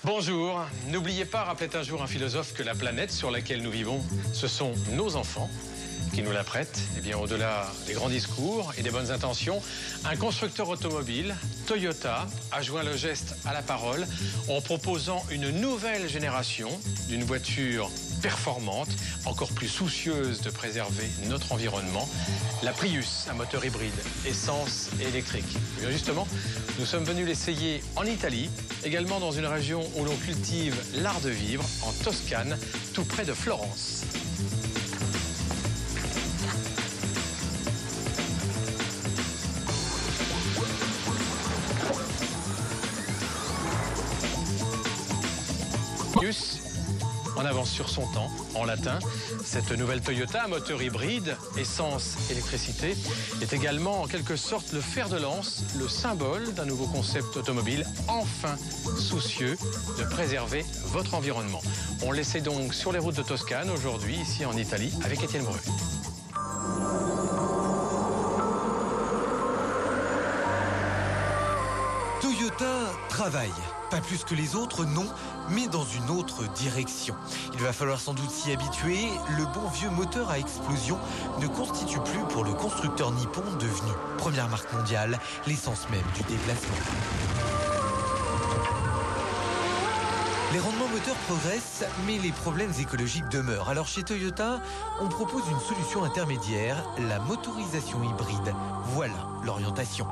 Bonjour, n'oubliez pas, rappelait un jour un philosophe, que la planète sur laquelle nous vivons, ce sont nos enfants qui nous la prêtent. Eh bien, au-delà des grands discours et des bonnes intentions, un constructeur automobile, Toyota, a joint le geste à la parole en proposant une nouvelle génération d'une voiture performante, encore plus soucieuse de préserver notre environnement, la Prius, un moteur hybride, essence et électrique. Et bien justement, nous sommes venus l'essayer en Italie, également dans une région où l'on cultive l'art de vivre, en Toscane, tout près de Florence. En avance sur son temps, en latin, cette nouvelle Toyota, moteur hybride, essence, électricité, est également en quelque sorte le fer de lance, le symbole d'un nouveau concept automobile, enfin soucieux de préserver votre environnement. On l'essaie donc sur les routes de Toscane aujourd'hui, ici en Italie, avec Étienne Breu. Toyota travaille. Pas plus que les autres, non, mais dans une autre direction. Il va falloir sans doute s'y habituer. Le bon vieux moteur à explosion ne constitue plus pour le constructeur nippon devenu première marque mondiale l'essence même du déplacement. Les rendements moteurs progressent, mais les problèmes écologiques demeurent. Alors chez Toyota, on propose une solution intermédiaire, la motorisation hybride. Voilà l'orientation.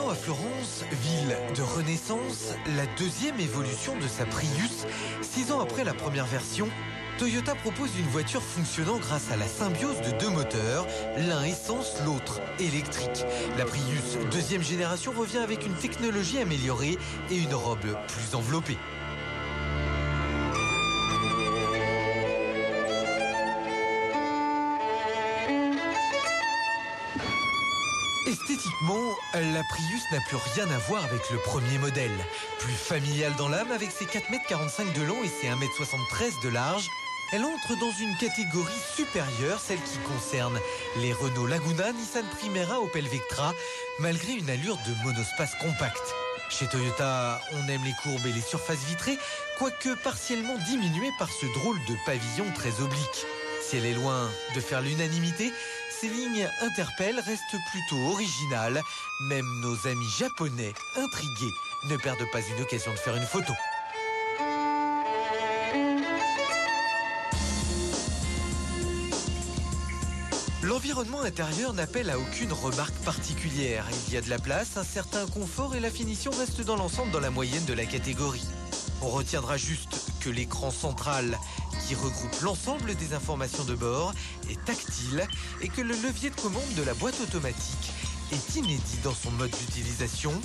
À Florence, ville de renaissance, la deuxième évolution de sa Prius. 6 ans après la première version, Toyota propose une voiture fonctionnant grâce à la symbiose de deux moteurs, l'un essence, l'autre électrique. La Prius deuxième génération revient avec une technologie améliorée et une robe plus enveloppée. Esthétiquement, la Prius n'a plus rien à voir avec le premier modèle. Plus familiale dans l'âme, avec ses 4,45 m de long et ses 1,73 m de large, elle entre dans une catégorie supérieure, celle qui concerne les Renault Laguna, Nissan Primera, Opel Vectra, malgré une allure de monospace compact. Chez Toyota, on aime les courbes et les surfaces vitrées, quoique partiellement diminuées par ce drôle de pavillon très oblique. Si elle est loin de faire l'unanimité, ces lignes interpellent, restent plutôt originales. Même nos amis japonais, intrigués, ne perdent pas une occasion de faire une photo. L'environnement intérieur n'appelle à aucune remarque particulière. Il y a de la place, un certain confort et la finition reste dans l'ensemble dans la moyenne de la catégorie. On retiendra juste que l'écran central, qui regroupe l'ensemble des informations de bord, est tactile et que le levier de commande de la boîte automatique est inédit dans son mode d'utilisation,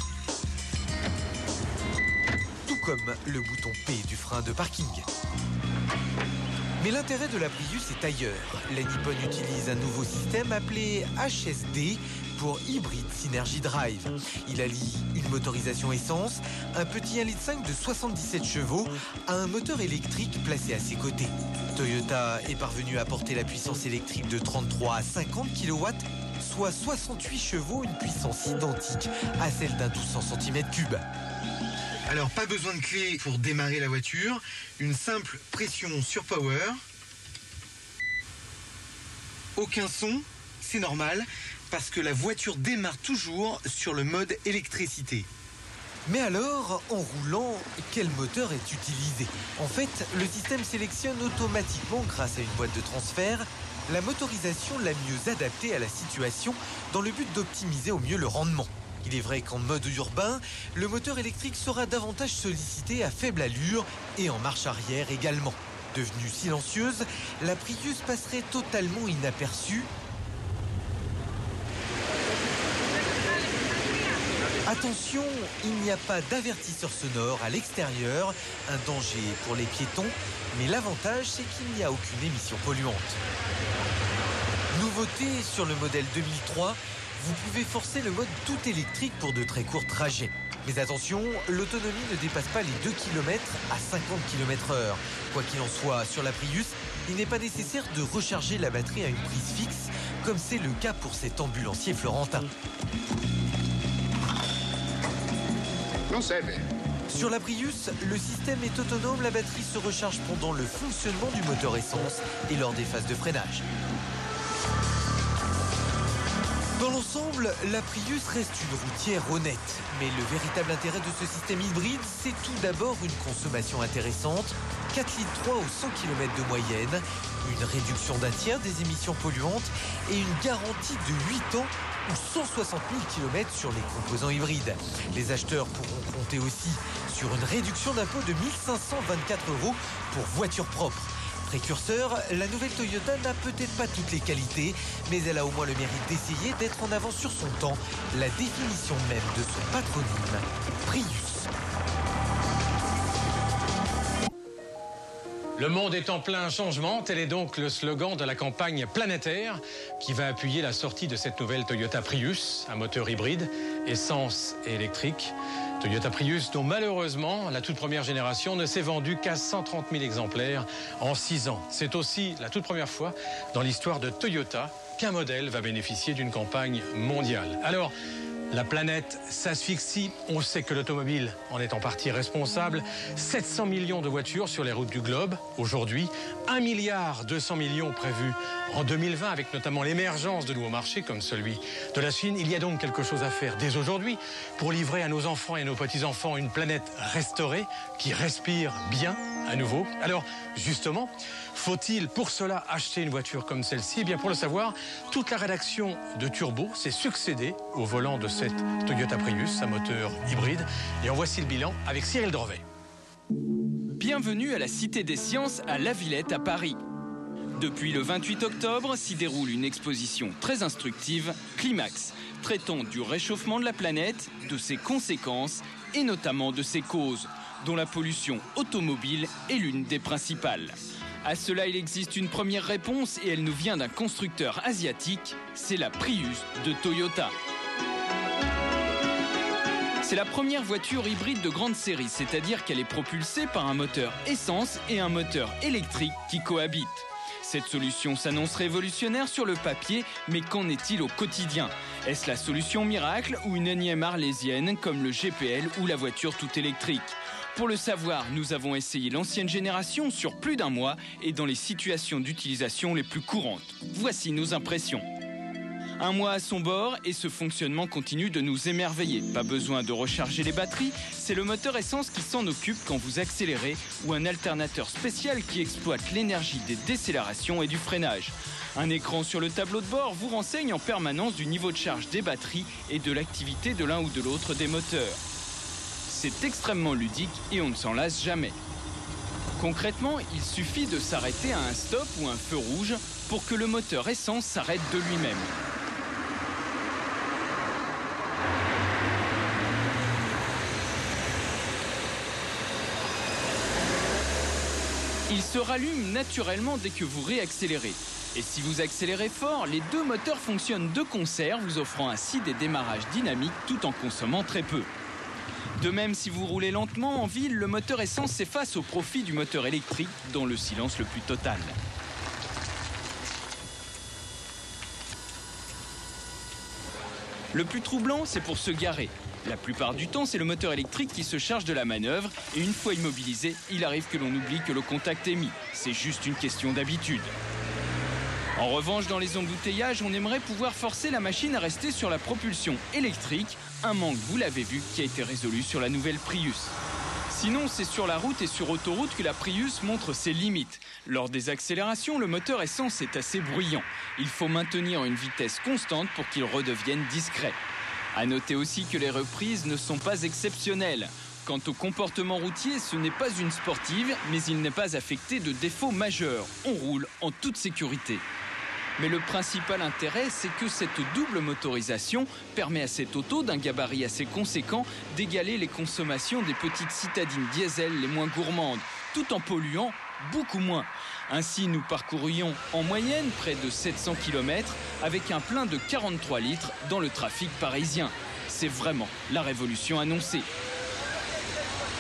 tout comme le bouton P du frein de parking. Mais l'intérêt de la Prius est ailleurs. La Nippon utilise un nouveau système appelé HSD pour Hybrid Synergy Drive. Il allie une motorisation essence, un petit 1,5 litre de 77 chevaux à un moteur électrique placé à ses côtés. Toyota est parvenu à porter la puissance électrique de 33 à 50 kW, soit 68 chevaux, une puissance identique à celle d'un 1200 cm3. Alors, pas besoin de clé pour démarrer la voiture. Une simple pression sur Power. Aucun son, c'est normal, parce que la voiture démarre toujours sur le mode électricité. Mais alors, en roulant, quel moteur est utilisé? En fait, le système sélectionne automatiquement, grâce à une boîte de transfert, la motorisation la mieux adaptée à la situation, dans le but d'optimiser au mieux le rendement. Il est vrai qu'en mode urbain, le moteur électrique sera davantage sollicité à faible allure et en marche arrière également. Devenue silencieuse, la Prius passerait totalement inaperçue. Attention, il n'y a pas d'avertisseur sonore à l'extérieur, un danger pour les piétons, mais l'avantage c'est qu'il n'y a aucune émission polluante. Nouveauté sur le modèle 2003, vous pouvez forcer le mode tout électrique pour de très courts trajets. Mais attention, l'autonomie ne dépasse pas les 2 km à 50 km/h. Quoi qu'il en soit, sur la Prius, il n'est pas nécessaire de recharger la batterie à une prise fixe, comme c'est le cas pour cet ambulancier florentin. Non serve. Sur la Prius, le système est autonome, la batterie se recharge pendant le fonctionnement du moteur essence et lors des phases de freinage. Dans l'ensemble, la Prius reste une routière honnête. Mais le véritable intérêt de ce système hybride, c'est tout d'abord une consommation intéressante, 4,3 litres au 100 km de moyenne, une réduction d'un tiers des émissions polluantes et une garantie de 8 ans ou 160 000 km sur les composants hybrides. Les acheteurs pourront compter aussi sur une réduction d'impôt de 1 524 € pour voiture propre. Précurseur, la nouvelle Toyota n'a peut-être pas toutes les qualités, mais elle a au moins le mérite d'essayer d'être en avance sur son temps, la définition même de son patronyme, Prius. Le monde est en plein changement, tel est donc le slogan de la campagne planétaire qui va appuyer la sortie de cette nouvelle Toyota Prius, un moteur hybride, essence et électrique. Toyota Prius dont malheureusement la toute première génération ne s'est vendue qu'à 130 000 exemplaires en 6 ans. C'est aussi la toute première fois dans l'histoire de Toyota qu'un modèle va bénéficier d'une campagne mondiale. Alors, la planète s'asphyxie, on sait que l'automobile en est en partie responsable. 700 millions de voitures sur les routes du globe aujourd'hui, 1,2 milliard prévus en 2020 avec notamment l'émergence de nouveaux marchés comme celui de la Chine. Il y a donc quelque chose à faire dès aujourd'hui pour livrer à nos enfants et à nos petits-enfants une planète restaurée qui respire bien à nouveau. Alors justement, faut-il pour cela acheter une voiture comme celle-ci? Eh bien pour le savoir, toute la rédaction de Turbo s'est succédée au volant de cette Toyota Prius, un moteur hybride. Et en voici le bilan avec Cyril Dorvet. Bienvenue à la Cité des Sciences à La Villette à Paris. Depuis le 28 octobre s'y déroule une exposition très instructive, Climax, traitant du réchauffement de la planète, de ses conséquences et notamment de ses causes, dont la pollution automobile est l'une des principales. À cela, il existe une première réponse et elle nous vient d'un constructeur asiatique, c'est la Prius de Toyota. C'est la première voiture hybride de grande série, c'est-à-dire qu'elle est propulsée par un moteur essence et un moteur électrique qui cohabitent. Cette solution s'annonce révolutionnaire sur le papier, mais qu'en est-il au quotidien? Est-ce la solution miracle ou une énième arlésienne comme le GPL ou la voiture tout électrique? Pour le savoir, nous avons essayé l'ancienne génération sur plus d'1 mois et dans les situations d'utilisation les plus courantes. Voici nos impressions. 1 mois à son bord et ce fonctionnement continue de nous émerveiller. Pas besoin de recharger les batteries, c'est le moteur essence qui s'en occupe quand vous accélérez ou un alternateur spécial qui exploite l'énergie des décélérations et du freinage. Un écran sur le tableau de bord vous renseigne en permanence du niveau de charge des batteries et de l'activité de l'un ou de l'autre des moteurs. C'est extrêmement ludique et on ne s'en lasse jamais. Concrètement, il suffit de s'arrêter à un stop ou un feu rouge pour que le moteur essence s'arrête de lui-même. Il se rallume naturellement dès que vous réaccélérez. Et si vous accélérez fort, les 2 moteurs fonctionnent de concert, vous offrant ainsi des démarrages dynamiques tout en consommant très peu. De même, si vous roulez lentement en ville, le moteur essence s'efface au profit du moteur électrique dans le silence le plus total. Le plus troublant, c'est pour se garer. La plupart du temps, c'est le moteur électrique qui se charge de la manœuvre et une fois immobilisé, il arrive que l'on oublie que le contact est mis. C'est juste une question d'habitude. En revanche, dans les embouteillages, on aimerait pouvoir forcer la machine à rester sur la propulsion électrique, un manque, vous l'avez vu, qui a été résolu sur la nouvelle Prius. Sinon, c'est sur la route et sur autoroute que la Prius montre ses limites. Lors des accélérations, le moteur essence est assez bruyant. Il faut maintenir une vitesse constante pour qu'il redevienne discret. À noter aussi que les reprises ne sont pas exceptionnelles. Quant au comportement routier, ce n'est pas une sportive, mais il n'est pas affecté de défauts majeurs. On roule en toute sécurité. Mais le principal intérêt, c'est que cette double motorisation permet à cette auto d'un gabarit assez conséquent d'égaler les consommations des petites citadines diesel les moins gourmandes, tout en polluant beaucoup moins. Ainsi, nous parcourions en moyenne près de 700 km avec un plein de 43 litres dans le trafic parisien. C'est vraiment la révolution annoncée.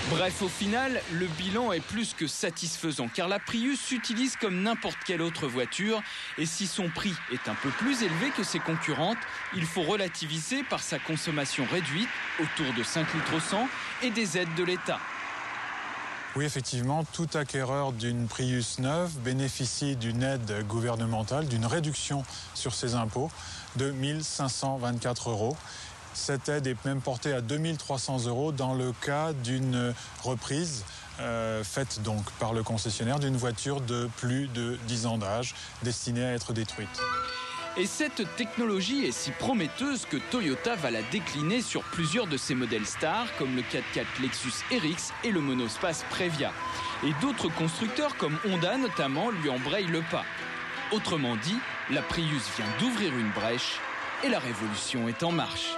Bref, au final, le bilan est plus que satisfaisant car la Prius s'utilise comme n'importe quelle autre voiture et si son prix est un peu plus élevé que ses concurrentes, il faut relativiser par sa consommation réduite, autour de 5 litres au 100, et des aides de l'État. Oui, effectivement, tout acquéreur d'une Prius neuve bénéficie d'une aide gouvernementale, d'une réduction sur ses impôts de 1 524 €. Cette aide est même portée à 2 300 € dans le cas d'une reprise faite donc par le concessionnaire d'une voiture de plus de 10 ans d'âge destinée à être détruite. Et cette technologie est si prometteuse que Toyota va la décliner sur plusieurs de ses modèles stars, comme le 4x4 Lexus RX et le monospace Previa. Et d'autres constructeurs comme Honda notamment lui embrayent le pas. Autrement dit, la Prius vient d'ouvrir une brèche et la révolution est en marche.